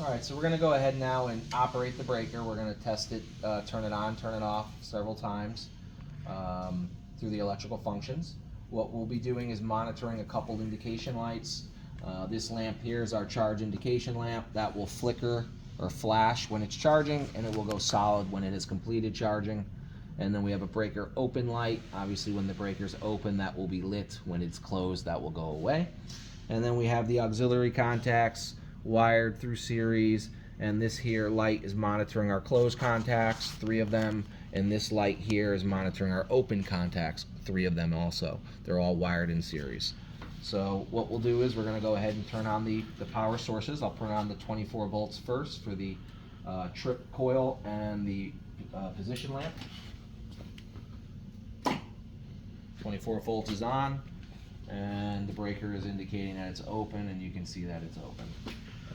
Alright, so we're going to go ahead now and operate the breaker. We're going to test it, turn it on, turn it off several times through the electrical functions. What we'll be doing is monitoring a couple indication lights. This lamp here is our charge indication lamp. That will flicker or flash when it's charging, and it will go solid when it has completed charging. And then we have a breaker open light. Obviously when the breaker's open, that will be lit. When it's closed, that will go away. And then we have the auxiliary contacts wired through series, and this here light is monitoring our closed contacts, 3 of them, and this light here is monitoring our open contacts, 3 of them also. They're all wired in series. So what we'll do is we're going to go ahead and turn on the power sources. I'll turn on the 24 volts first for the trip coil and the position lamp. 24 volts is on, and the breaker is indicating that it's open, and you can see that it's open.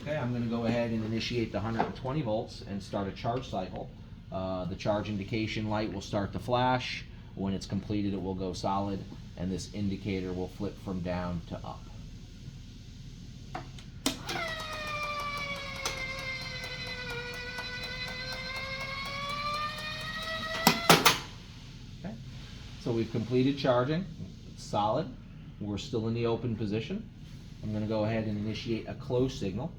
Okay, I'm going to go ahead and initiate the 120 volts and start a charge cycle. The charge indication light will start to flash. When it's completed, it will go solid, and this indicator will flip from down to up. Okay, so we've completed charging. It's solid. We're still in the open position. I'm going to go ahead and initiate a close signal.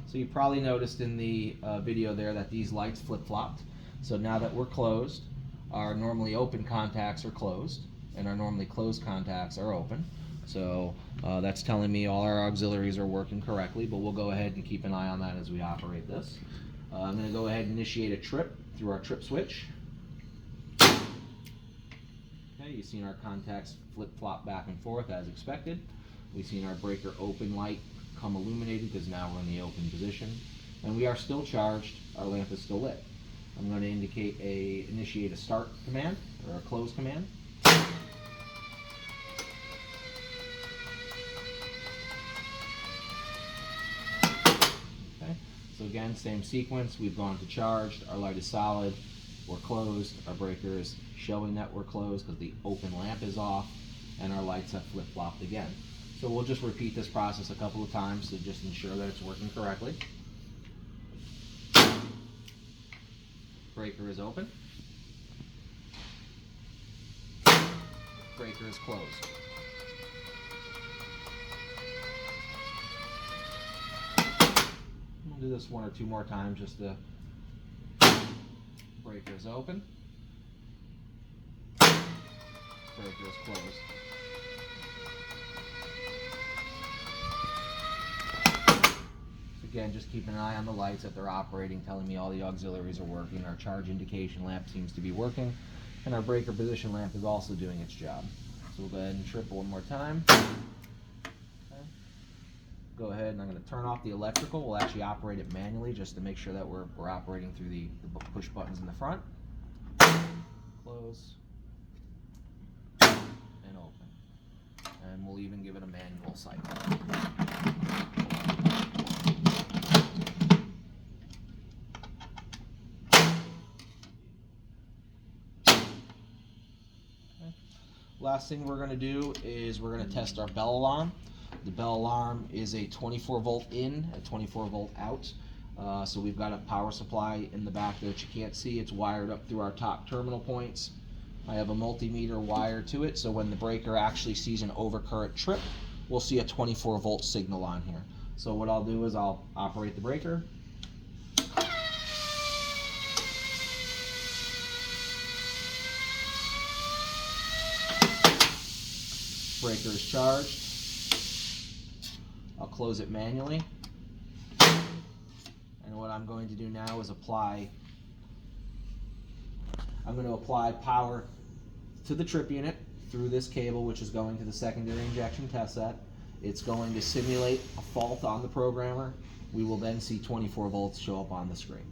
So you probably noticed in the video there that these lights flip-flopped. So now that we're closed, our normally open contacts are closed, and our normally closed contacts are open. So that's telling me all our auxiliaries are working correctly, but we'll go ahead and keep an eye on that as we operate this. I'm going to go ahead and initiate a trip through our trip switch. Okay, you've seen our contacts flip-flop back and forth as expected. We've seen our breaker open light come illuminated because now we're in the open position, and we are still charged. Our lamp is still lit. I'm going to initiate a start command or a close command. Okay, so again, same sequence. We've gone to charged. Our light is solid. We're closed. Our breaker is showing that we're closed because the open lamp is off, and our lights have flip-flopped again. So we'll just repeat this process a couple of times to just ensure that it's working correctly. Breaker is open. Breaker is closed. We'll do this 1 or 2 more times just to... Breaker is open. Breaker is closed. Again, just keep an eye on the lights that they're operating, telling me all the auxiliaries are working. Our charge indication lamp seems to be working, and our breaker position lamp is also doing its job. So we'll go ahead and trip 1 more time. Okay. Go ahead, and I'm going to turn off the electrical. We'll actually operate it manually just to make sure that we're operating through the push buttons in the front. Close. And open. And we'll even give it a manual cycle. Last thing we're going to do is we're going to test our bell alarm. The bell alarm is a 24 volt in, a 24 volt out. So we've got a power supply in the back there that you can't see. It's wired up through our top terminal points. I have a multimeter wired to it, so when the breaker actually sees an overcurrent trip, we'll see a 24 volt signal on here. So what I'll do is I'll operate the breaker. Breaker is charged. I'll close it manually. And what I'm going to do now is apply power to the trip unit through this cable, which is going to the secondary injection test set. It's going to simulate a fault on the programmer. We will then see 24 volts show up on the screen.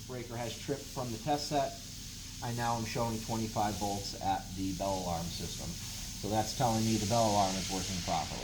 Breaker has tripped from the test set. I now am showing 25 volts at the bell alarm system. So that's telling me the bell alarm is working properly.